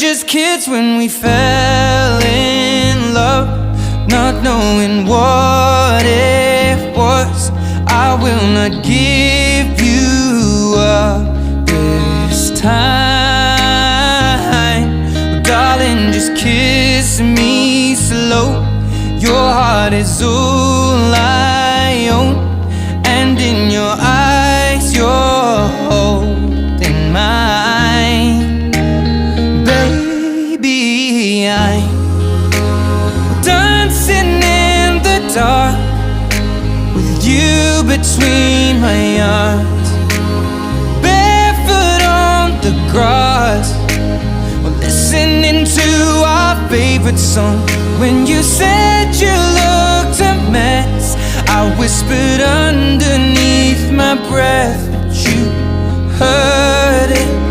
just kids when we fell in love, not knowing what it was. I will not give you up this time. Oh, darling, just kiss me slow. Your heart is all I own, and in your eyes you're holding mine. Baby, I'm dancing in the dark with you between my arms, barefoot on the grass, we're listening to our favorite song. When you said you looked a mess, I whispered underneath my breath, but you heard it.